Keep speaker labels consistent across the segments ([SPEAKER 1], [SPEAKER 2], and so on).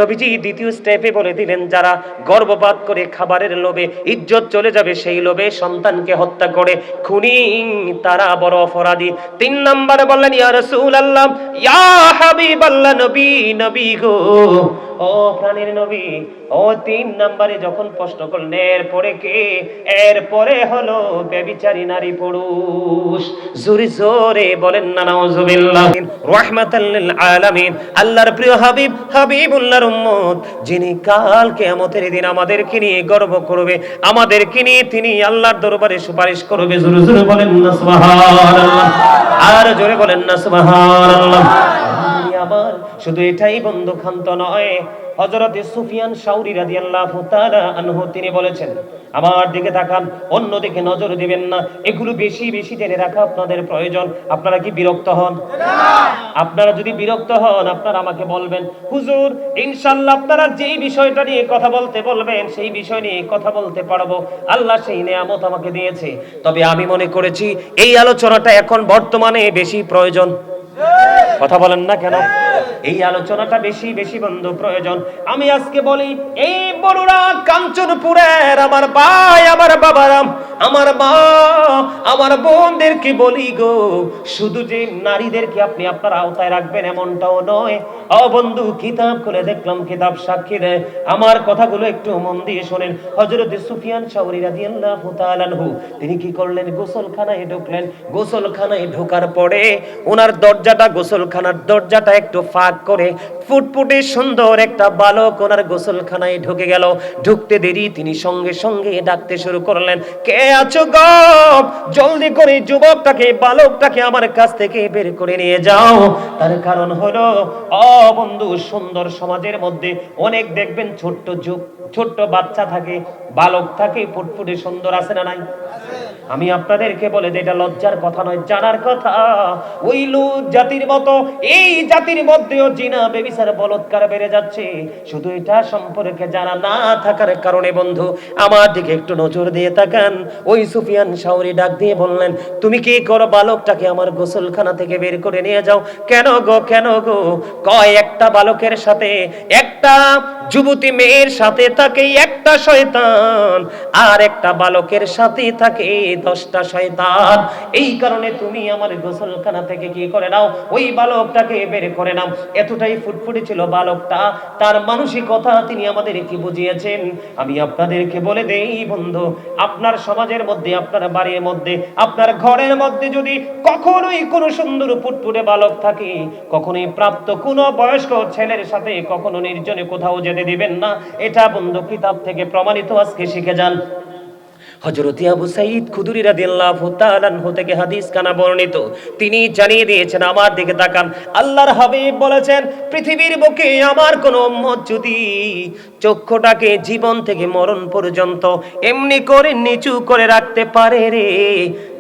[SPEAKER 1] নবীজি দ্বিতীয় স্টেপে বলে দিলেন, যারা গর্ভপাত করে খাবারের লোভে ইজ্জত চলে যাবে, সেই লোভে সন্তানকে হত্যা করে খুনি, তারা বড় অপরাধী। 3 নম্বরে বললেন, ইয়া রাসূলুল্লাহ, ইয়া হাবিবাল্লাহ, নবী, নবী গো, ও প্রাণের নবী, ও 3 নম্বরে যখন প্রশ্ন করলেন, এরপরে কে? এরপরে হলো ব্যভিচারী নারী পুরুষ। জোরে জোরে বলেন না নাউজুবিল্লাহ। রাহমাতাল লিল আলামিন, আল্লাহর প্রিয় হাবিব, হাবিবুল্লাহর উম্মত, যিনি কাল কিয়ামতের দিন আমাদেরকে নিয়ে গর্ব করবে, আমাদেরকে নিয়ে তিনি আল্লাহর দরবারে সুপারিশ করবে। জোরে জোরে বলেন না সুবহানাল্লাহ, আর জোরে বলেন না সুবহানাল্লাহ। আবার শুধু এটাই বন্ধু ক্ষান্ত নয়, হযরতে সুফিয়ান শাওরি রাদিয়াল্লাহু তাআলা আনহু তিনি বলেছেন, আমার দিকে তাকান, অন্য দিকে নজর দিবেন না। এগুলো বেশি বেশি জেনে রাখা আপনাদের প্রয়োজন। আপনারা কি বিরক্ত হন? আপনারা যদি বিরক্ত হন, আপনারা আমাকে বলবেন, হুজুর ইনশাআল্লাহ আপনারা যেই বিষয়টা নিয়ে কথা বলতে বলবেন, সেই বিষয় নিয়ে কথা বলতে পারবো। আল্লাহ সেই নিয়ামত আমাকে দিয়েছে। তবে আমি মনে করেছি এই আলোচনাটা এখন বর্তমানে বেশি প্রয়োজন। কথা বলেন না কেন? এই আলোচনাটা বেশি বেশি বন্ধু প্রয়োজন। আমি আজকে বলি, এই বড়রা কাঞ্চনপুরের আমার ভাই, আমার বাবারা, আমার মা, আমার বোনদেরকে বলি গো, শুধু যে নারীদেরকে আপনি আপনার আওতায় রাখবেন এমনটাও নয়। ও বন্ধু, কিতাব খুলে দেখলাম, কিতাব সাক্ষী দেয়। আমার কথাগুলো একটু মন দিয়ে শোনেন। হযরত সুফিয়ান শাওরি রাদিয়াল্লাহু তাআলা আনহু তিনি কি করলেন? গোসলখানায় ঢুকলেন। গোসলখানায় ঢোকার পরে ওনার দরজাটা, গোসলখানার দরজাটা একটু ফাঁক করে ফুটফুটে সুন্দর একটা বালক ওনার গোসলখানায় ঢুকে গেল। ঢুকতে দেরি তিনি সঙ্গে সঙ্গে ডাকতে শুরু করলেন, কে আছো গো? জলদি করে যুবকটাকে, বালকটাকে আমার কাছ থেকে বের করে নিয়ে যাও। তার কারণ হলো, ও বন্ধু, সুন্দর সমাজের মধ্যে অনেক দেখবেন ছোট্ট বাচ্চা থাকে, বালক থাকে, ফুটফুটে সুন্দর, আছে না নাই? আমি আপনাদেরকে বলে যে এটা লজ্জার কথা নয়, জানার কথা। ওই লুত জাতির মতো এই জাতির মধ্যেও জিনা, ব্যভিচার, বলাৎকার বেড়ে যাচ্ছে। শুধু এটা সম্পর্কে জানা না থাকার কারণে বন্ধু, আমার দিকে একটু নজর দিয়ে তাকান। ওই সুফিয়ান শাওরি ডাক দিয়ে বললেন, তুমি কি করো? বালকটাকে আমার গোসলখানা থেকে বের করে নিয়ে যাও। কেন গো, কেন গো? কয় একটা বালকের সাথে, একটা যুবতী মেয়ের সাথে থাকে একটা শয়তান, আর একটা বালকের সাথে থাকে 10টা শয়তান। এই কারণে তুমি আমার গোসলখানা থেকে কি করে নাও, ওই বালকটাকে বের করে নাও। এতটাই ফুটফুটে ছিল বালকটা, তার মানসিকতা তিনি আমাদের কি বুঝিয়েছেন। আমি আপনাদেরকে বলে দেই বন্ধু, আপনার সমাজের মধ্যে, আপনার বাড়ির মধ্যে, আপনার ঘরের মধ্যে যদি কখনোই কোনো সুন্দর ফুটফুটে বালক থাকে, কখনোই প্রাপ্ত কোনো বয়স্ক ছেলের সাথে কখনো নির্জনে কোথাও যেতে দিবেন না। এটা বন্ধু কিতাব থেকে প্রমাণিত, আজকে শিখে যান। হযরত আবু সাঈদ খুদরি রাদিয়াল্লাহু তাআলা আনহু থেকে হাদিস কানা বর্ণিত, তিনি জানিয়ে দিয়েছেন, আমার দিকে তাকান। আল্লাহর হাবিব বলেছেন, পৃথিবীর বুকে আমার কোন উম্মত যদি চক্ষুটাকে জীবন থেকে মরণ পর্যন্ত এমনি করে নিচু করে রাখতে পারে রে,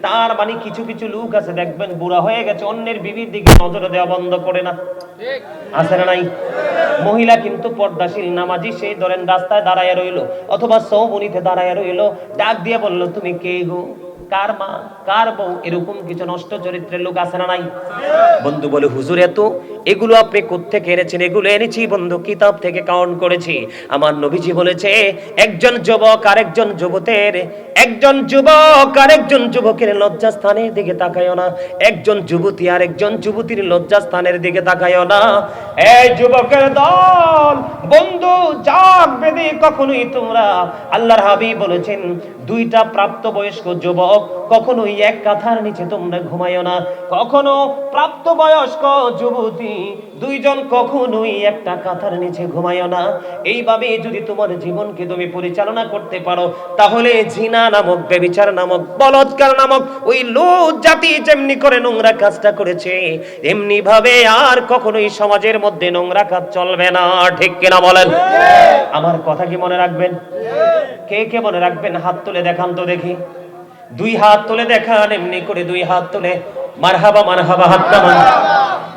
[SPEAKER 1] তার মানে কিছু কিছু লোক আছে দেখবেন বুড়া হয়ে গেছে, অন্যের বিবির দিকে নজর দেওয়া বন্ধ করে না, ঠিক আছে না নাই? মহিলা কিন্তু পর্দাশীল নামাজি, সেই ধরেন রাস্তায় দাঁড়ায় রইলো অথবা চৌবনিতে দাঁড়ায় রইলো, ডাক দিয়ে বলল, তুমি কে গো? কার মা, কার বউ? এরকম কিছু নষ্ট চরিত্রের লোক আছে না নাই? বন্ধু বলে, হুজুর এত এগুলো আপনি কোত্থেকে এনেছেন? এগুলো এনেছি বন্ধু কিতাব থেকে কাউন্ট করেছি। আমার নবীজি বলেছে, একজন যুবক আরেকজন যুবতের, একজন যুবক আরেকজন যুবকের লজ্জাস্থানের দিকে তাকায়ও না, একজন যুবতী আরেকজন যুবতীর লজ্জাস্থানের দিকে তাকায়ও না। এই যুবকের দল বন্ধু, জাগ বেঁধে কখনোই তোমরা, আল্লাহর হাবিব বলেছেন, দুইটা প্রাপ্তবয়স্ক যুবক কখনোই এক কাঁথার নিচে তোমরা ঘুমায়ও না। কখনো প্রাপ্তবয়স্ক যুবতী দুইজন কখনোই একটা কাঁথার নিচে ঘুমায়ও না। এইভাবে যদি তোমার জীবনকে তুমি পরিচালনা করতে পারো, তাহলে জিনা নামক, ব্যভিচার নামক, বলাৎকার নামক ওই লুত জাতি যেমনি করে নোংরা কাজটা করেছে, এমনি ভাবে আর কখনোই সমাজের মধ্যে নোংরা কাজ চলবে না। ঠিক কিনা বলেন? আমার কথা কি মনে রাখবেন? কে কে মনে রাখবেন? হাত তুলে দেখান তো দেখি। 2 হাত তুলে দেখান, এমনি করে 2 হাত তুলে মারহাবা, মারহাবা, হাত নামান।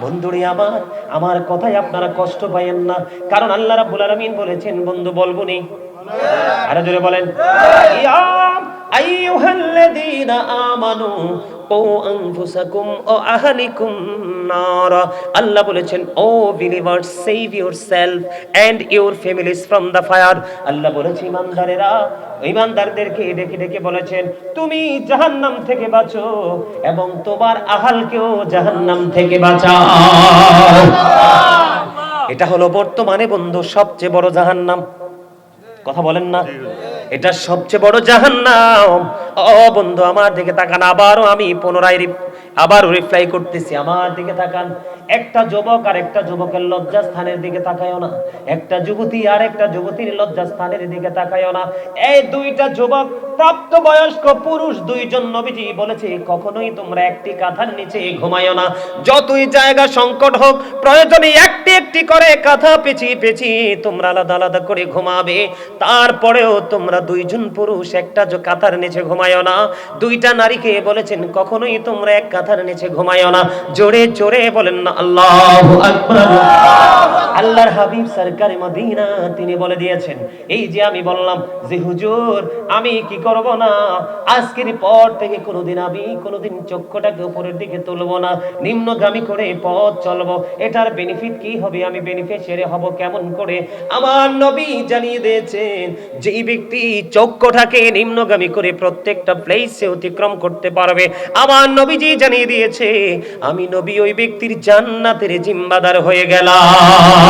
[SPEAKER 1] বন্ধুরে আমার কথায় আপনারা কষ্ট পাইয়েন না, কারণ আল্লাহ রাব্বুল আলামিন বলেছেন, বন্ধু বলবো নি, আরে জোরে বলেন, ইয়া আইয়ুহাল্লাযীনা আমানু ও আনফুসাকুম ও আহলিকুম নার। আল্লাহ বলেছেন, O believers, save yourself and your families from the fire. আল্লাহ বলেছে ঈমানদারেরা, ঈমানদারদেরকে ডেকে ডেকে বলেছেন, তুমি জাহান্নাম থেকে বাঁচো এবং তোমার আহালকেও জাহান্নাম থেকে বাঁচাও। এটা হলো বর্তমানে বন্ধু সবচেয়ে বড় জাহান্নাম। কথা বলেন না, এটা সবচেয়ে বড় জাহান্নাম। ও বন্ধু আমার দিকে তাকান, আবারও আমি পুনরায় আবারও রিপ্লাই করতেছি, আমার দিকে তাকান। একটা যুবক আর একটা যুবকের লজ্জাস্থানের দিকে তাকায়ও না, একটা যুবতী আর একটা যুবতীর লজ্জাস্থানের দিকে তাকায়ও না। এই দুইটা যুবক প্রাপ্তবয়স্ক পুরুষ দুইজন, নবীজি বলেছে কখনোই তোমরা একটি কাঁথার নিচে ঘুমায়ও না। যতই জায়গা সংকট হোক, প্রয়োজনে একটি একটি করে কাঁথা পেঁচিয়ে পেঁচিয়ে তোমরা আলাদা আলাদা করে ঘুমাবে। তারপরেও তোমরা দুইজন পুরুষ একটা কাঁথার নিচে ঘুমায়ও না। দুইটা নারীকে বলেছেন কখনোই তোমরা এক কাঁথার নিচে ঘুমায়ও না। জোরে জোরে বলেন না আল্লাহু আকবার। আল্লাহর হাবিব সরকারে মদিনা তিনি বলে দিয়েছেন, এই যে আমি বললাম যে হুজুর আমি কি করব না, আজকের পর থেকে কোনোদিন চক্ষুটাকে উপরের দিকে তুলব না, নিম্নগামী করে পথ চলবো। এটার বেনিফিট কি হবে, আমি বেনিফিশিয়ারি হব কেমন করে? আমার নবী জানিয়ে দিয়েছেন, যেই ব্যক্তি চক্ষুটাকে নিম্নগামী করে প্রত্যেকটা প্লেসে অতিক্রম করতে পারবে, আমার নবীজি জানিয়ে দিয়েছে আমি নবী ওই ব্যক্তির জান্নাতের জিম্মাদার হয়ে গেলাম।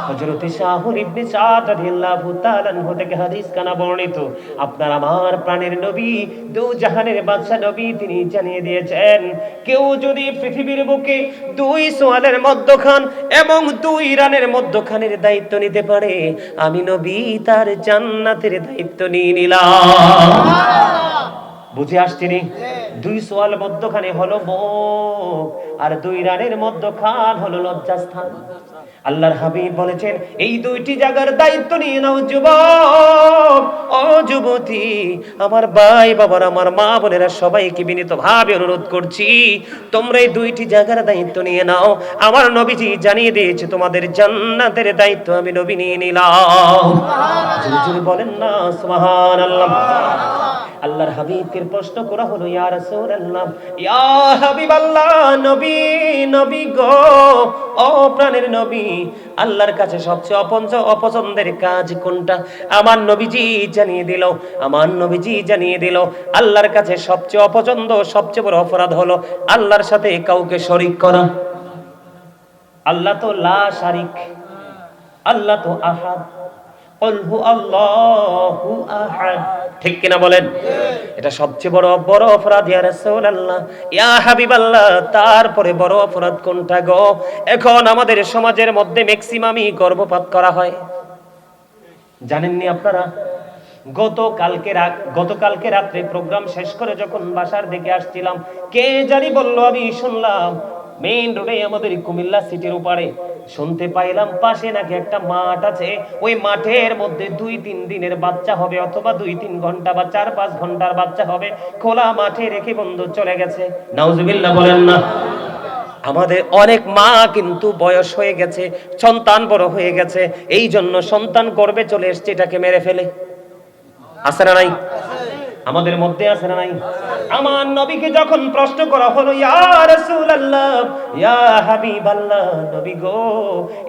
[SPEAKER 1] হযরত শাহুর ইবনে সাদ রাদিয়াল্লাহু তাআলা আনহু থেকে হাদিস কানা বর্ণিত, আপনার আমার প্রাণের নবী, দু জাহানের বাদশা নবী, তিনি জানিয়ে দিয়েছেন কেউ যদি পৃথিবীর বুকে দুই সোয়ালের মধ্যখান এবং দুই রানের মধ্যখানের দায়িত্ব নিতে পারে, আমি নবী তার জান্নাতের দায়িত্ব নিয়ে নিলাম। বুঝে আসছেনি? দুই সোয়াল মধ্যখানে হলো মুখ, আর দুই রানের মধ্যখান হলো লজ্জাস্থান। আল্লাহর হাবিব বলেছেন এই দুইটি জায়গার দায়িত্ব নিয়ে নাও যুবক, ও যুবতী, আমার ভাই বাবার, আমার মা বোনেরা, সবাইকে বিনীতভাবে অনুরোধ করছি, তোমরা এই দুইটি জায়গার দায়িত্ব নিয়ে নাও। আমার নবীজি জানিয়ে দিয়েছে তোমাদের জান্নাতের দায়িত্ব আমি নবী নিয়ে নিলাম। জোরে জোরে বলেন না সুবহানাল্লাহ। আল্লাহর হাবিবকে প্রশ্ন করা হলো, ইয়া রাসূলুল্লাহ, ইয়া হাবিবাল্লাহ, নবী, নবী গো, ও প্রাণের নবী, আল্লাহর কাছে সবচেয়ে অপছন্দের কাজ কোনটা? আমার নবীজি জানিয়ে দিল আল্লাহর কাছে সবচেয়ে অপছন্দ, সবচেয়ে বড় অপরাধ হলো আল্লাহর সাথে কাউকে শরীক করা। আল্লাহ তো লা শারিক, আল্লাহ তো আহাদ, কুল হু আল্লাহু আহাদ, ঠিক কিনা বলেন? এটা সবচেয়ে বড় অপরাধ ইয়া রাসূলুল্লাহ, ইয়া হাবিবাল্লাহ। তারপরে বড় অপরাধ কোনটা গো? এখন আমাদের সমাজের মধ্যে ম্যাক্সিমামই গর্ভপাত করা হয়। জানেননি আপনারা? গতকালকে রাত্রে প্রোগ্রাম শেষ করে যখন বাসার দিকে আসছিলাম, কে জানি বলল, আমি শুনলাম মেইন রোডে আমাদের কুমিল্লা সিটির উপরে শুনতে পাইলাম পাশে নাকি একটা মাঠ আছে, ওই মাঠের মধ্যে 2-3 দিনের বাচ্চা হবে, অথবা 2-3 ঘন্টা বা 4-5 ঘন্টার বাচ্চা হবে, খোলা মাঠে রেখে বন্ধু চলে গেছে। নাউজুবিল্লাহ বলেন না। আমাদের অনেক মা কিন্তু বয়স হয়ে গেছে, সন্তান বড় হয়ে গেছে, এই জন্য সন্তান গর্ভে চলে এসছে, এটাকে মেরে ফেলে। আছে না নাই? আমাদের মধ্যে আছে না নাই? আমার নবীকে যখন প্রশ্ন করা হলো, ইয়া রাসূলুল্লাহ, ইয়া হাবিবাল্লাহ, নবী গো,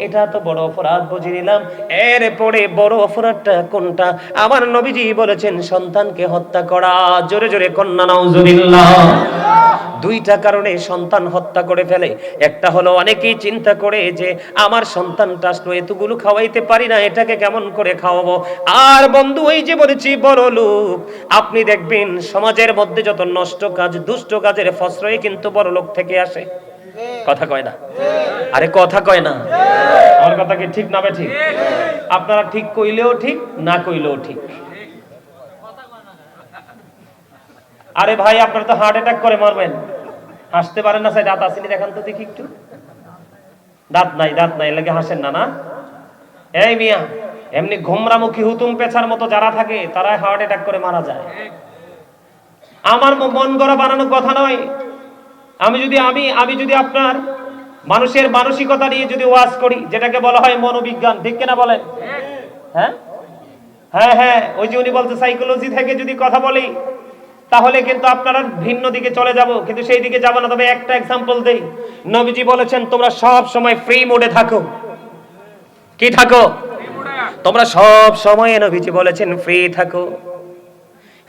[SPEAKER 1] এটা তো বড় অপরাধ বুঝে নিলাম, এরপরে বড় অপরাধটা কোনটা? আমার নবীজি বলেছেন সন্তানকে হত্যা করা। জোরে জোরে কন্যা নাউজুবিল্লাহ। দুইটা কারণে সন্তান হত্যা করে ফেলে। একটা হলো অনেকেই চিন্তা করে যে আমার সন্তানটা আসলো, এতগুলো খাওয়াইতে পারি না, এটাকে কেমন করে খাওয়াবো। আর বন্ধু, ওই যে বলেছি বড় লোক, আপনি দেখবেন সমাজের মধ্যে যত নষ্ট কাজ, দুষ্ট কাজের ফসরই কিন্তু বড় লোক থেকে আসে। কথা কয় না? আরে কথা কয় না? আমার কথা কি ঠিক না ঠিক? আপনারা ঠিক কইলেও ঠিক, না কইলেও ঠিক। আরে ভাই, আপনারা তো হার্ট অ্যাটাক করে মারবেন। হাসতে পারেন না? দাঁত আসেনি, দেখান তো দেখি একটু। দাঁত নাই লাগে হাসেন না? না, এই মিয়া, এমনি ঘোমরামুখী হুতুম পেছার মতো যারা থাকে তারাই হার্ট অ্যাটাক করে মারা যায়। আমার মন গড়া বানানো কথা নয়। আমি যদি আপনার মানুষের মানসিকতা নিয়ে যদি ওয়াজ করি, যেটাকে বলা হয় মনোবিজ্ঞান, ঠিক কিনা বলেন? হ্যাঁ, হ্যাঁ হ্যাঁ, ওই যে উনি বলতে সাইকোলজি থেকে যদি কথা বলি তাহলে কিন্তু আপনারা ভিন্ন দিকে চলে যাব, কিন্তু সেই দিকে যাব না। তবে একটা এক্সাম্পল দেই, নবীজি বলেছেন তোমরা সব সময় ফ্রি মোডে থাকো। কি থাকো? তোমরা সব সময়, নবীজি বলেছেন ফ্রি থাকো।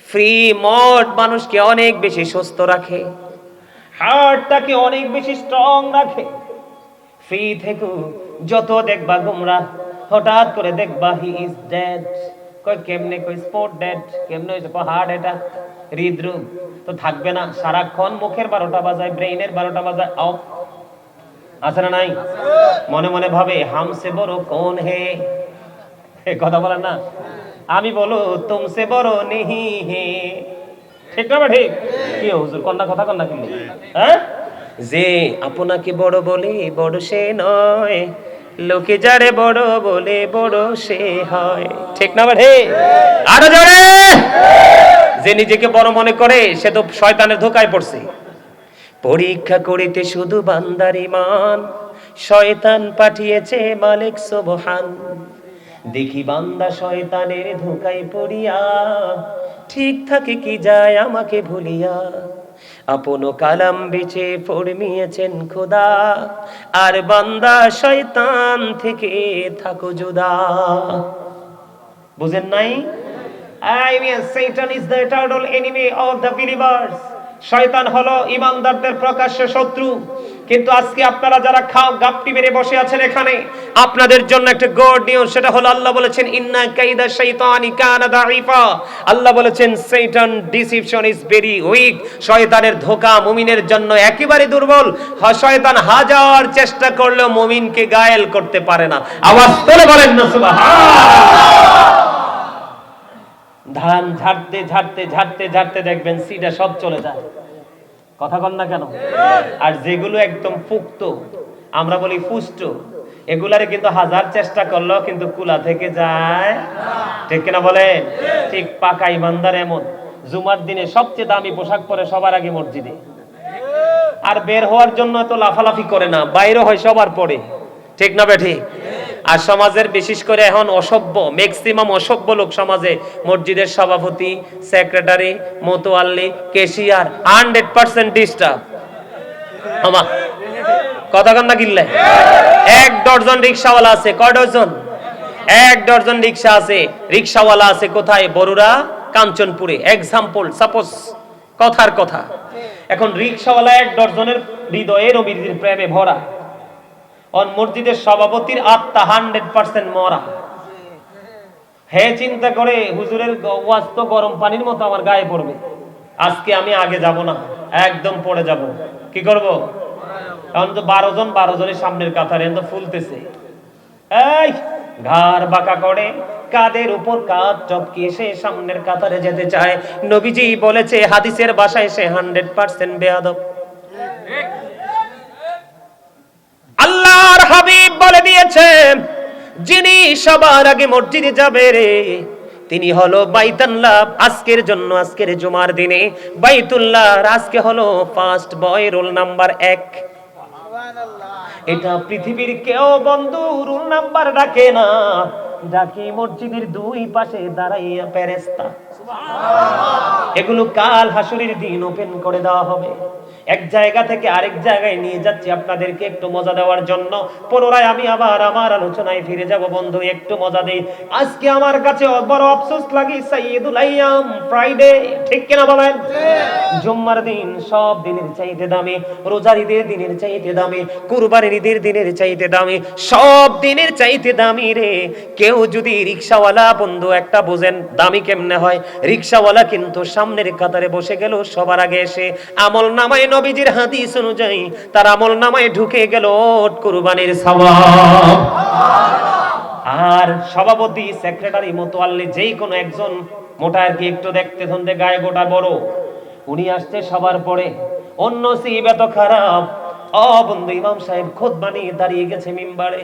[SPEAKER 1] ফ্রি মোড মানুষকে অনেক বেশি সুস্থ রাখে, হার্টটাকে অনেক বেশি স্ট্রং রাখে। ফ্রি থেকো, যত দেখবা গুমরা, হঠাৎ করে দেখবা হি ইজ ডেড। কই কেমনে, কই স্পট ডেড, কেমনে হইছে, কই হার্ট অ্যাটাক, হৃদরোগ তো থাকবে না। সারাক্ষণ মুখের 12টা বাজায়, ব্রেইনের 12টা বাজায় অফ, আছে না নাই? মনে মনে ভাবে হামসে বড় কোন হে, কথা বলেন না, আমি বলো তুমসে বড় নেহি হে, ঠিক না? ঠিক কি হুজুর, কন্যা কথা কন্যা কি, হ্যাঁ? যে আপনাকে বড় বলে বড় সে নয়, লোকে যারে বড় বলে বড় সে হয়, ঠিক না? ঠিক, আরো জোরে। যে নিজেকে বড় মনে করে সে তো শয়তানের ধোকায় পড়ছে। পরীক্ষা করিতে শুধু বান্দার ঈমান, শয়তান পাঠিয়েছে মালিক সুবহান। দেখি বান্দা শয়তানের ধোকায় পড়িয়া, ঠিক থাকে কি যায় আমাকে ভুলিয়া। আপন কালাম বিছে ফরমিয়েছেন খোদা, আর বান্দা শয়তান থেকে থাকো জুদা। বুঝেন নাই? I mean, Satan is the eternal enemy of the believers. শয়তান হলো ঈমানদারদের প্রকাশ্য শত্রু। কিন্তু আজকে আপনারা যারা খাও গাপটি মেরে বসে আছেন এখানে, আপনাদের জন্য একটা গুড নিউজ, সেটা হলো আল্লাহ বলেছেন ইন্না কাইদা শাইতানি কানা দাঈফা। আল্লাহ বলেছেন শয়তান ডিসিপশন ইজ ভেরি উইক। শয়তানের ধোঁকা মুমিনের জন্য একেবারে দুর্বল। শয়তান হাজার চেষ্টা করলেও মুমিনকে গায়েল করতে পারে না। আওয়াজ তুলে বলেন না সুবহানাল্লাহ। ধান ঝাড়তে ঝাড়তে ঝাড়তে ঝাড়তে দেখবেন সিডা সব চলে যায়, কথা কন না কেন? আর যেগুলো একদম পুক্ত, আমরা বলি পুষ্ট, এগুলারে কিন্তু হাজার চেষ্টা করলেও কিন্তু কুলা থেকে যায়, ঠিক কিনা বলেন? ঠিক পাকা ইমানদার এমন জুমার দিনে সবচেয়ে দামি পোশাক পরে সবার আগে মসজিদে, আর বের হওয়ার জন্য তো লাফালাফি করে না, বাইরে হয় সবার পরে, ঠিক না বেঠি? আর সমাজের বিশেষ করে এখন অসভ্য, ম্যাক্সিমাম অসভ্য লোক সমাজে, মসজিদের সভাপতি, সেক্রেটারি, মোতোয়াল্লি, ক্যাশিয়ার 100% ডিস্টার্ব। আমা কথা কন না কিল্লে? 1 ডজন রিকশাওয়ালা আছে, কয় ডজন? 1 ডজন রিকশা আছে, রিকশাওয়ালা আছে কোথায়? বরুড়া, কাঞ্চনপুরে। এক্সাম্পল, সাপোজ, কথার কথা। এখন রিকশাওয়ালা 1 ডজনের হৃদয়ে নবীর প্রেমে ভরা, অন মসজিদের সভাপতির আত্মা 100% মরা। হে চিন্তা করে হুজুরের ওয়াজ তো গরম পানির মতো আমার গায়ে পড়বে, আজকে আমি আগে যাব না, একদম পড়ে যাব। কি করব? এখন তো 12 জনের সামনের কাতারে তো ফুলতেছে, এই ঘাড় বাঁকা করে কাদের উপর কাঁধ চপকিয়ে সে সামনের কাতারে যেতে চায়। নবীজি বলেছে হাদিসের ভাষায় সে 100% বেয়াদব। আল্লাহর হাবিব বলে দিয়েছেন যিনি সবার আগে মসজিদে যাবে রে, তিনি হলো বাইতুল্লাহ। আজকের জন্য, আজকের জুমার দিনে বাইতুল্লাহ আজকে হলো ফার্স্ট বয়, রোল নাম্বার 1। এটা পৃথিবীর কেউ বন্ধু রোল নাম্বার ডাকে না, ডাকে মসজিদের 2 পাশে দাঁড়াইয়া ফেরেশতা। এগুলো কাল হাসরের দিন ওপেন করে দেওয়া হবে। এক জায়গা থেকে আরেক জায়গায় নিয়ে যাচ্ছি আপনাদেরকে একটু মজা দেওয়ার জন্য। পুনরায় আমি আবার আমার আলোচনায় ফিরে যাব বন্ধু, একটু মজা দেই। আজকে আমার কাছে বড় আফসোস লাগে, সাইয়্যিদুল আইয়াম ফ্রাইডে, ঠিক কিনা বলেন? জুম্মার দিন সব দিনের চাইতে দামি, রোজার ঈদের দিনের চাইতে দামি, কুরবানির ঈদের দিনের চাইতে দামি, সব দিনের চাইতে দামি রে। কেউ যদি রিকশাওয়ালা বন্ধু একটা বুঝেন দামি কেমনে হয়, রিকশাওয়ালা কিন্তু সামনের কাতারে বসে গেল সবার আগে এসে, আমল নামায় নবীজির হাদিস অনুযায়ী তার আমল নামায় ঢুকে গেল কুরবানির সওয়াব। আর সভাপতি, সেক্রেটারি, মোতোয়াল্লি যেই কোনো একজন মোটা আর কি একটু দেখতে শুনতে গায়ে গোটা বড়, উনি আসছে সবার পরে। অন্য সিব এত খারাপ, বন্ধু ইমাম সাহেব খুতবা নিয়ে দাঁড়িয়ে গেছে মিম্বারে।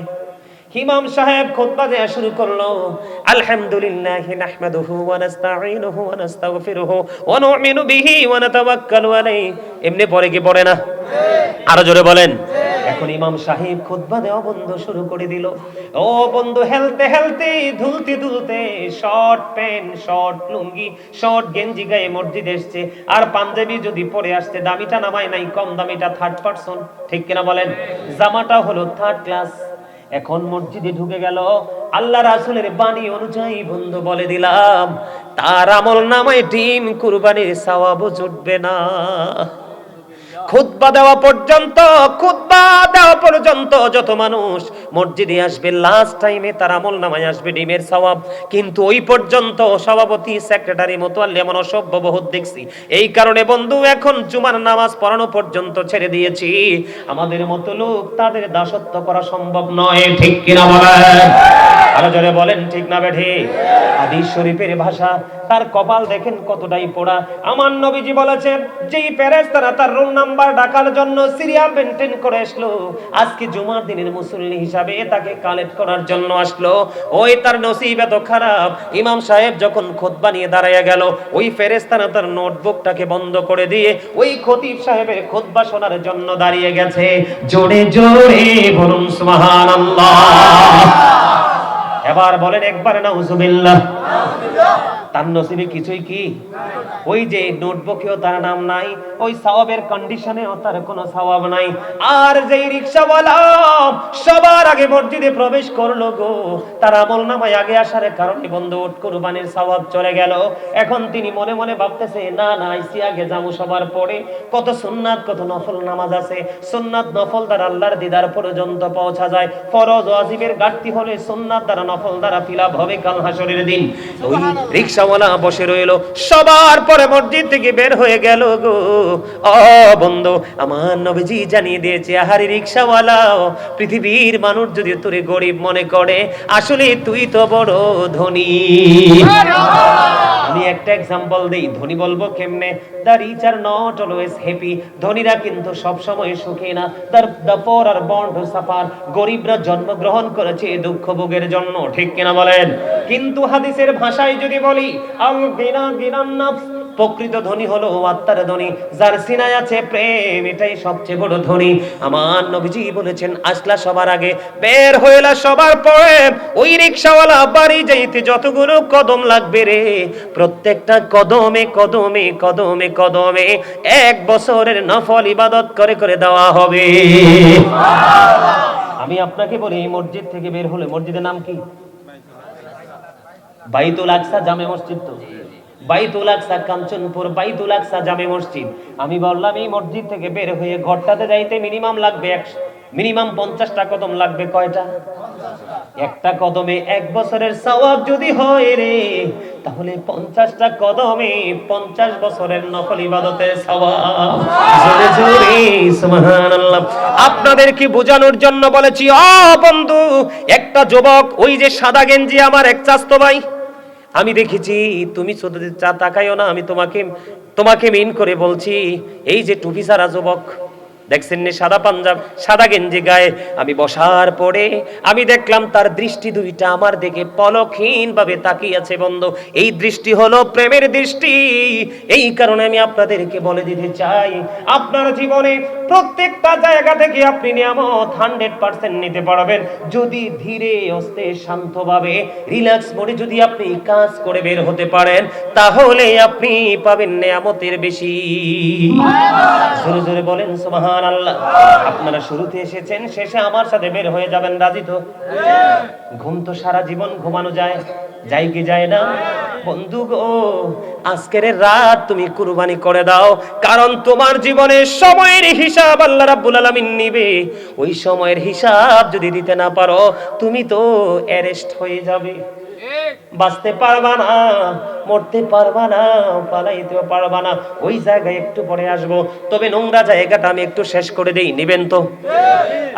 [SPEAKER 1] ইমাম সাহেব খুতবা দেয়া শুরু করলো, আলহামদুলিল্লাহি নাহমাদুহু ওয়া নাস্তাঈনুহু ওয়া নাস্তাগফিরুহু ওয়া নু'মিনু বিহি ওয়া নাতাওয়াক্কালু আলাইহি। এমনি পড়ে কি পড়ে না? আরো জোরে বলেন। এখন এখন ইমাম সাহেব খুতবা দেওয়া বন্ধ শুরু করে দিল। ও বন্ধু, হেলতে হেলতে ধুলতে ধুলতে শর্ট প্যান্ট, শর্ট লুঙ্গি, শর্ট গেঞ্জি গায়ে মসজিদে এসছে, আর পাঞ্জাবি যদি পরে আসছে, দামিটা নামায় নাই, কম দামিটা থার্ড পারসন, ঠিক কিনা বলেন? জামাটা হলো থার্ড ক্লাস। এখন মসজিদে ঢুকে গেল। আল্লাহ রাসূলের বাণী অনুযায়ী বন্ধু বলে দিলাম, তার আমল নামায় ডিম কুরবানির সওয়াব জুটবে না। খুতবা দেওয়া পর্যন্ত যত মানুষ মসজিদে আসবে, লাস্ট টাইমে তার আমল নামায় আসবে ডিমের সওয়াব। কিন্তু ওই পর্যন্ত সভাপতি, সেক্রেটারি, মোতাল্লি এমন অসভ্য বহুত দেখছি। এই কারণে বন্ধু এখন জুমার নামাজ পড়ানো পর্যন্ত ছেড়ে দিয়েছি। আমাদের মতো লোক, তাদের দাসত্ব করা সম্ভব নয়, ঠিক কিনা বলেন? আরো জোরে বলেন, ঠিক না বেঠি? হাদিস শরীফের ভাষা, তার কপাল দেখেন কতটাই পোড়া। আমার নবীজি বলেছেন, যেই ফেরেশতারা তার রোল নাম্বার ডাকার জন্য সিরিয়াল মেইনটেইন করে আসলো, আজকে জুমার দিনের মুসল্লি হিসাবে তাকে কালেক্ট করার জন্য আসলো, ওই তার নসিব এত খারাপ। ইমাম সাহেব যখন খুতবা নিয়ে দাঁড়ায়া গেল, ওই ফেরেশতারা তার নোটবুকটাকে বন্ধ করে দিয়ে ওই খতিব সাহেবের খুতবা শোনার জন্য দাঁড়িয়ে গেছে। জোরে জোরে বলুন সুবহানাল্লাহ। এবার বলেন একবার নাউজুবিল্লাহ। তার নসিবে কিছুই কি? ওই যে নোটবুকেও তার নাম নাই, ওই সওয়াবের কন্ডিশনেও তার কোনো সওয়াব নাই। আর যেই রিকশাওয়ালা সবার আগে মসজিদে প্রবেশ করলো গো, তার আমল নামায় আগে আসার কারণে বন্ধু উট কুরবানির সওয়াব চলে গেল। এখন তিনি মনে মনে ভাবতেছে, না না, আইসি আগে যাবো সবার পরে। কত সুন্নাত, কত নফল নামাজ আছে, সুন্নাত নফল দ্বারা আল্লাহর দিদার পর্যন্ত পৌঁছা যায়। ফরজ ওয়াজিবের ঘাটতি হলে সুন্নাত দ্বারা নফল দ্বারা ফিলাপ হবে কাল হাসরের দিন। ওই রিকশাওয়ালা বসে রইলো, সবার পরে মসজিদ থেকে বের হয়ে গেল গো। ও বন্ধু, আমার নবীজি জানিয়ে দিয়েছে, আহারে রিকশাওয়ালা, পৃথিবীর মানুষ যদি তোরে গরিব মনে করে, আসলে তুই তো বড় ধনী। আমি একটা এক্সাম্পল দেই, ধনী বলবো কেমনে? The rich are not always happy. ধনীরা কিন্তু সব সময় সুখী না। The poor are born to suffer. গরিবরা জন্মগ্রহণ করেছে দুঃখ ভোগের জন্য, ঠিক কিনা বলেন? কিন্তু হাদিসের ভাষায় যদি বলি, আল গিনা গিনান নাফস, প্রকৃত ধনী হলো আত্মার ধনী, যার সিনায় আছে প্রেম, এটাই সবচেয়ে বড় ধনী। আমার নবীজি বলেছেন, আসলা সবার আগে, বের হইলা সবার পরে। ওই রিকশাওয়ালা বাড়ি যাইতে যতগুলো কদম লাগবে রে, প্রত্যেকটা কদমে কদমে কদমে কদমে 1 বছরের নফল ইবাদত করে করে দেওয়া হবে। আমি আপনাকে বলি, এই মসজিদ থেকে বের হলে, মসজিদের নাম কি? বাইতুল আকসা জামে মসজিদ। তো বাইতুল আকসা কাঞ্চনপুর, বাইতুল আকসা জামে মসজিদ। আমি বললাম, এই মসজিদ থেকে বের হয়ে ঘরটাতে যাইতে মিনিমাম লাগবে মিনিমাম 50টা কদম লাগবে। কয়টা? একটা কদমে 1 বছরের সওয়াব যদি হয় রে, তাহলে 50টা কদমে 50 বছরের নফল ইবাদতের সওয়াব। জোরে জোরে সুবহানাল্লাহ। আপনাদেরকে বোঝানোর জন্য বলেছি। ও বন্ধু, একটা যুবক, ওই যে সাদা গেঞ্জি আমার এক চাচতো ভাই, আমি দেখেছি, তুমি শুধু তাকাইও না, আমি তোমাকে মিন করে বলছি। এই যে টুপি ছাড়া যুবক দেখছেন, সাদা পাঞ্জাব, সাদা গেঞ্জি গায়ে, আমি বসার পরে আমি দেখলাম তার দৃষ্টি দুইটা আমার দিকে পলকহীন ভাবে তাকিয়ে আছে। বন্ধু, এই দৃষ্টি হলো প্রেমের দৃষ্টি। এই কারণে আমি আপনাদেরকে বলে দিতে চাই, আপনার জীবনে প্রত্যেকটা জায়গা থেকে আপনি নিয়ামত 100% নিতে পারবেন, যদি ধীরে আস্তে শান্তভাবে রিল্যাক্স মোডে যদি আপনি কাজ করে বের হতে পারেন, তাহলে আপনি পাবেন নিয়ামতের বেশি। জোরে জোরে বলেন সুবহানাল্লাহ। আপনারা শুরুতে এসেছেন, শেষে আমার সাথে বের হয়ে যাবেন, রাজি তো? ঘুম তো সারা জীবন ঘুমানো যায়, যায় কি যায় না? বন্ধু গো, আজকের রাত তুমি কুরবানি করে দাও, কারণ তোমার জীবনের সময়ের হিসাব আল্লাহ রাব্বুল আলামিন নিবে। ওই সময়ের হিসাব যদি দিতে না পারো, তুমি তো অ্যারেস্ট হয়ে যাবে, বাঁচতে পারবা না, মরতে পারবা না, পালাইতেও পারবা না। ওই জায়গায় একটু পরে আসবো, তবে নোংরা জায়গাটা আমি একটু শেষ করে দেই, নিবেন তো?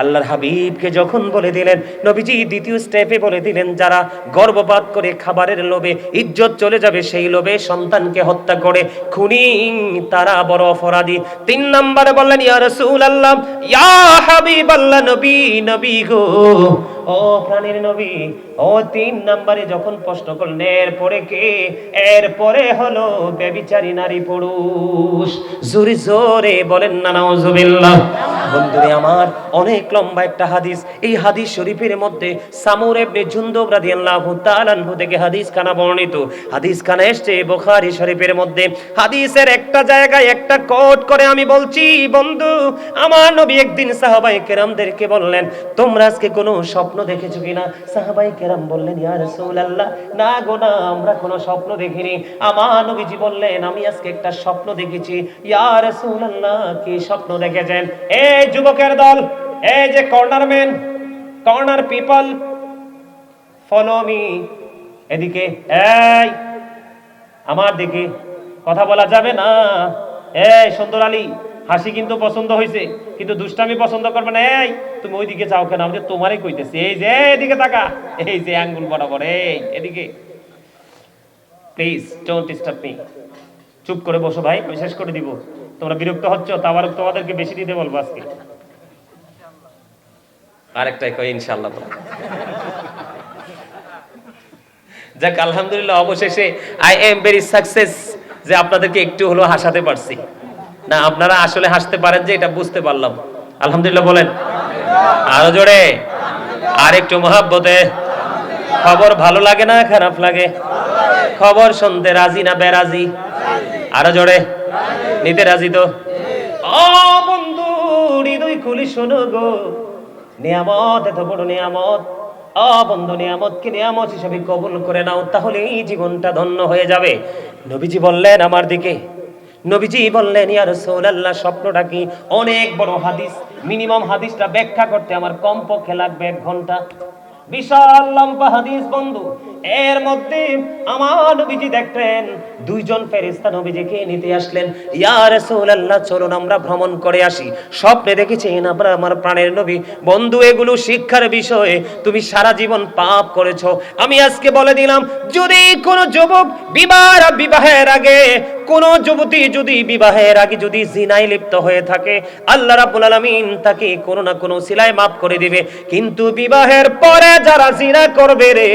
[SPEAKER 1] আল্লাহর হাবিবকে যখন বলে দিলেন, নবীজি দ্বিতীয় স্টেপে বলে দিলেন, যারা গর্ভপাত করে খাবারের লোভে ইজ্জত চলে যাবে, সেই লোভে সন্তানকে হত্যা করে খুনি, তারা বড় অপরাধী। 3 নম্বরে বললেন, ইয়া রাসূলুল্লাহ, ইয়া হাবিবাল্লাহ, নবী, নবী গো, ও প্রাণের নবী, ও 3 নম্বরে যখন প্রশ্ন করলেন, এরপরে কে? এরপরে হলো ব্যভিচারী নারী পুরুষ। জোরে জোরে বলেন না নাউজুবিল্লাহ। বন্ধুরে আমার, অনেক লম্বা একটা হাদিস। এই হাদিস শরীফের মধ্যে সামুর ইবনে জুনদুব রাদিয়াল্লাহু তাআলা আনহু থেকে হাদিস খানা বর্ণিত। হাদিস খানা এসেছে বুখারী শরীফের মধ্যে। হাদিসের একটা জায়গায় একটা কোট করে আমি বলছি বন্ধু, আমার নবী একদিন সাহাবায়ে কেরামদেরকে বললেন, তোমরা আজকে কোনো স্বপ্ন দেখেছো কিনা? সাহাবায়ে কেরাম বললেন, ইয়া রাসূলুল্লাহ, না গো না, আমরা কোনো স্বপ্ন দেখিনি। আমার নবীজি বললেন, আমি আজকে একটা স্বপ্ন দেখেছি। ইয়া রাসূলুল্লাহ, কি স্বপ্ন দেখেছেন? এই যুবকের দল, এই যে কর্নারম্যান, কর্নার পিপল, ফলো মি, এদিকে, এই আমার দিকে, কথা বলা যাবে না। এই সুন্দর আলী, হাসি কিন্তু পছন্দ হয়েছে, কিন্তু দুষ্টামি পছন্দ করবে না। এই তুমি ওইদিকে যাও কেন? আমি তোমারই কইতেছি। এই যে এদিকে তাকা, এই যে আঙ্গুল বরাবর, এই এদিকে। Please don't disturb me. চুপ করে বসো ভাই, আমি শেষ করে দিব। তোমরা বিরক্ত হচ্ছ, তাওয়ারুক তোমাদেরকে বেশি দিতে বলবো আজকে। আরেকটাই কই ইনশাআল্লাহ। যাক, আলহামদুলিল্লাহ, অবশেষে আই এম ভেরি সাকসেস যে আপনাদেরকে একটু হলো হাসাতে পারছি। না, আপনারা আসলে হাসতে পারেন যে এটা বুঝতে পারলাম। আলহামদুলিল্লাহ বলেন, আরো জোরে, আর একটু মহাব্বতে। খবর ভালো লাগে না খারাপ লাগে? খবর শুনতে রাজি না বেরাজি? আরো জোরে, নিতে রাজি তো? ও বন্ধু, হৃদয় খুলি শোনো গো, নিয়ামত, এত বড় নিয়ামত। ও বন্ধু, নিয়ামতকে নিয়ামত হিসেবে কবুল করে নাও, তাহলে এই জীবনটা ধন্য হয়ে যাবে। নবীজি বললেন আমার দিকে, নবীজি বললেন, ইয়া রাসূলুল্লাহ, স্বপ্নটা কি? অনেক বড় হাদিস, মিনিমাম হাদিসটা ব্যাখ্যা করতে আমার কমপক্ষে লাগবে 1 ঘন্টা। বিশাল লম্বা হাদিস বন্ধু। এর মধ্যে আমার নবীজি দেখলেন 2 জন ফেরেশতা নবীজিকে নিতে আসলেন। ইয়া রাসূলুল্লাহ, চলুন আমরা ভ্রমণ করে আসি। স্বপ্নে দেখেছেন আমরা, আমার প্রাণের নবী। বন্ধু, এগুলো শিক্ষার বিষয়ে, তুমি সারা জীবন পাপ করেছো। আমি আজকে বলে দিলাম, যদি কোনো যুবক বিবাহের আগে, কোন যুবতী যদি বিবাহের আগে যদি জিনায় লিপ্ত হয়ে থাকে, আল্লাহ রাব্বুল আলামিন তাকে কোনো না কোনো সিলায় মাফ করে দিবে। কিন্তু বিবাহের পরে যারা জিনা করবে রে,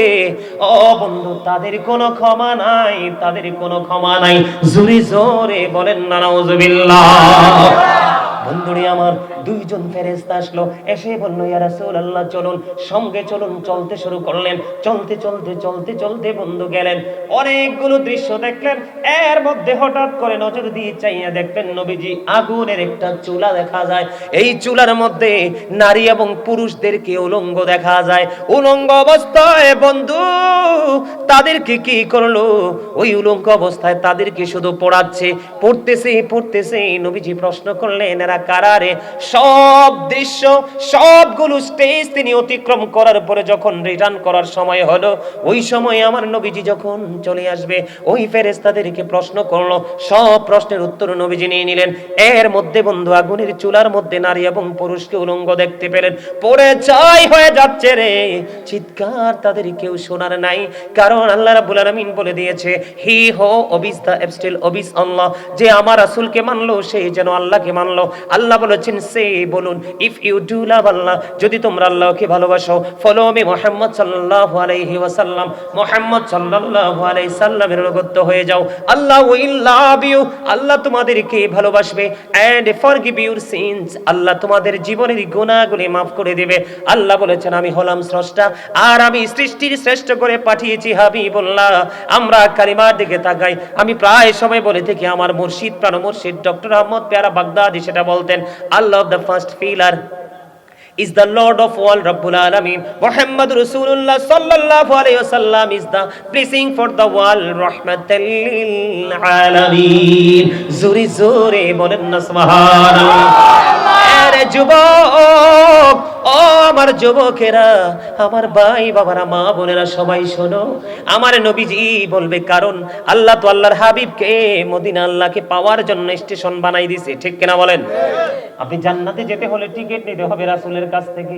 [SPEAKER 1] ও বন্ধু, তাদের কোনো ক্ষমা নাই, তাদের কোনো ক্ষমা নাই। জোরে জোরে বলেন না নাউজুবিল্লাহ। বন্ধুরে আমার, 2 জন ফেরেশতা আসলো, এসে বলল, ইয়া রাসূলুল্লাহ, চলুন, সঙ্গে চলুন। চলতে শুরু করলেন। চলতে চলতে চলতে চলতে বন্ধু গেলেন, অনেকগুলো দৃশ্য দেখলেন। এর মধ্যে হঠাৎ করে নজর দিয়ে চাইয়া দেখলেন নবীজি আগুনের একটা চুলা দেখা যায়। এই চুলার মধ্যে নারী এবং পুরুষদেরকে উলঙ্গ দেখা যায়। উলঙ্গ অবস্থায় বন্ধু তাদেরকে কি করলো? ওই উলঙ্গ অবস্থায় তাদেরকে শুধু পড়তেছে। নবীজি প্রশ্ন করলেন, এরা কারা রে? সব দৃশ্য, সবগুলো স্টেজ তিনি অতিক্রম করার পরে যখন রিটার্ন করার সময় হলো, ওই সময় আমার নবীজি যখন চলে আসবে, ওই ফেরেশতাদেরকে প্রশ্ন করলো। সব প্রশ্নের উত্তর নবীজি নিয়ে নিলেন। এর মধ্যে বন্ধু আগুনের চুলার মধ্যে নারী এবং পুরুষকে উলঙ্গ দেখতে পেলেন। পড়ে ছাই হয়ে যাচ্ছে রে, চিৎকার তাদের কেউ শোনার নাই। কারণ আল্লাহ রাব্বুল আলামিন বলে দিয়েছে, হি হো অবিস দা এবস্টিল অবিস আল্লাহ, যে আমার রাসূলকে মানলো সে যেন আল্লাহকে মানলো। আল্লাহ বলেছেন, সে বলুন, ইফ ইউ ডু লাভ আল্লাহ, যদি তোমরা আল্লাহকে ভালোবাসো, ফলো মি মুহাম্মদ সাল্লাল্লাহু আলাইহি ওয়াসাল্লাম, মুহাম্মদ সাল্লাল্লাহু আলাইহি সাল্লামের অনুগত হয়ে যাও, আল্লাহ উইল লাভ ইউ, আল্লাহ তোমাদেরকে ভালোবাসবে। এন্ড ফরগিভ ইউর সিনস, আল্লাহ তোমাদের জীবনের গুনাহগুলি maaf করে দিবে। আল্লাহ বলেছেন, আমি হলাম স্রষ্টা, আর আমি সৃষ্টির শ্রেষ্ঠ করে পাঠিয়েছি হাবিবুল্লাহ। আমরা কালিমার দিকে তাকাই। আমি প্রায় সময় বলে থাকি, আমার মুর্শিদ, প্রাণ মুর্শিদ ডক্টর আহমদ পেয়ারা বাগদাদি সেটা বলতেন, আল্লাহ of the first pillar is the Lord of all Rabbul Alameen. Muhammad Rasulullah sallallahu alayhi wasallam is the blessing for the world, rahmatal lil alamin. Zuri zuri bolen na subhanallah. Ere যুবক, ও আমার যুবকেরা, আমার ভাই বাবারা, মা বোনেরা, সবাই শোনো। আমার নবীজি বলবে, কারণ আল্লাহ তো আল্লাহর হাবিবকে মদিনা আল্লাহকে পাওয়ার জন্য স্টেশন বানাই দিয়েছে, ঠিক কিনা বলেন? আপনি জান্নাতে যেতে হলে টিকিট নিতে হবে রাসূলের কাছ থেকে।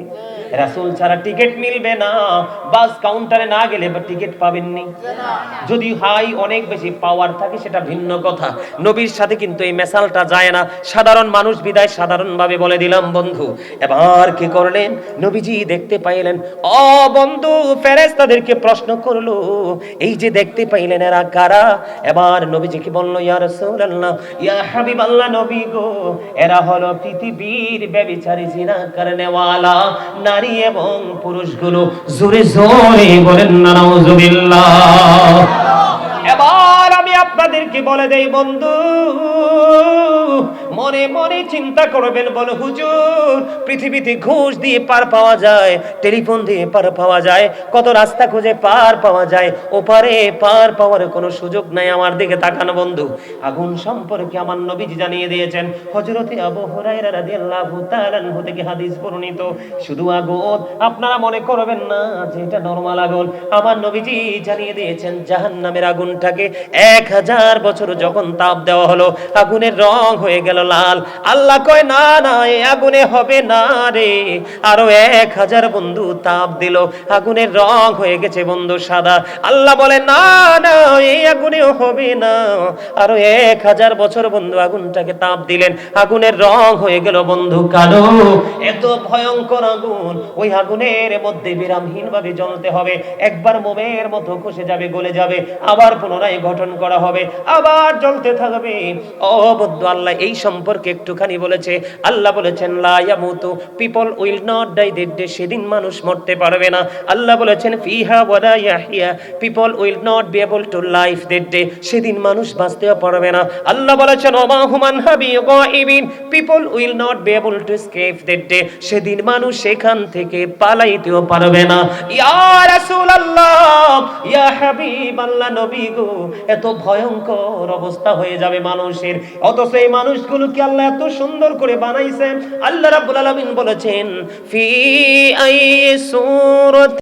[SPEAKER 1] রাসূল ছাড়া টিকিট মিলবে না। বাস কাউন্টারে না গেলে টিকিট পাবেননি। যদি হাই অনেক বেশি পাওয়ার থাকে সেটা ভিন্ন কথা। নবীর সাথে কিন্তু এই মেসালটা যায় না। সাধারণ মানুষ বিদায় সাধারণভাবে বলে দিলাম বন্ধু। এবার কি করলেন? করলেন, নবীজি দেখতে পাইলেন। ও বন্ধু, ফেরেশতাদেরকে প্রশ্ন করলো, এই যে দেখতে পাইলেন এরা কারা? এবার নবীজি কি বলল, ইয়া রাসূলুল্লাহ, ইয়া হাবিবাল্লাহ, নবী গো, এরা হলো পৃথিবীর ব্যভিচারী জিনাকারনেওয়ালা নারী এবং পুরুষগুলো। জোরে জোরে বলেন না নাউজুবিল্লাহ। এবার আমি আপনাদেরকে বলে দেই বন্ধু, মনে মনে চিন্তা করবেন, বল হুজুর, পৃথিবীতে ঘুষ দিয়ে পার পাওয়া যায়, টেলিফোন দিয়ে পার পাওয়া যায়, কত রাস্তা খুঁজে পার পাওয়া যায়, ওপারে পার পাওয়ার কোনো সুযোগ নাই। আমার দিকে তাকানো বন্ধু, আগুন সম্পর্কে আমার নবীজি জানিয়ে দিয়েছেন। হযরতে আবু হুরায়রা রাদিয়াল্লাহু তাআলা আনহু থেকে হাদিস বর্ণিত। শুধু আগুন আপনারা মনে করবেন না যে এটা নরমাল আগুন। আমার নবীজি জানিয়ে দিয়েছেন জাহান্নামের আগুনটাকে 1000 বছর যখন তাপ দেওয়া হলো, আগুনের রং হয়ে গেল লাল। আল্লাহ কয় না না, এই আগুনে হবে না রে। আরো 1000 বন্ধু তাপ দিল, আগুনের রং হয়ে গেছে বন্ধু সাদা। আল্লাহ বলে না না, এই আগুনেও হবে না। আরো 1000 বছর বন্ধু আগুনটাকে তাপ দিলেন, আগুনের রং হয়ে গেল বন্ধু কালো। এত ভয়ঙ্কর আগুন, ওই আগুনের মধ্যে বিরামহীন ভাবে জ্বলতে হবে। একবার মোমের মতো খসে যাবে, গলে যাবে, আবার পুনরায় গঠন করা হবে, আবার জ্বলতে থাকবে। ও বন্ধু, আল্লাহ এই সম্পর্কে একটুখানি বলেছে। আল্লাহ বলেছেন লা ইয়ামুতু, people will not die that day, সেদিন মানুষ মরতে পারবে না। আল্লাহ বলেছেন ফিহা ওয়ালা ইয়াহিয়া, people will not be able to life that day, সেদিন মানুষ বাঁচতেও পারবে না। আল্লাহ বলেছেন ওমা হুমান হাবি গায়িবিন, people will not be able to escape that day, সেদিন মানুষ সেখান থেকে পালাইতেও পারবে না। ইয়া রাসূলুল্লাহ, ইয়া হাবিবাল্লাহ, নবী গো, এত ভয়ঙ্কর অবস্থা হয়ে যাবে মানুষের, অথচ এই মানুষগুলোকে আল্লাহ এত সুন্দর করে বানাইছেন। আল্লাহ রাব্বুল আলামিন বলেছেন ফি আই সূরাত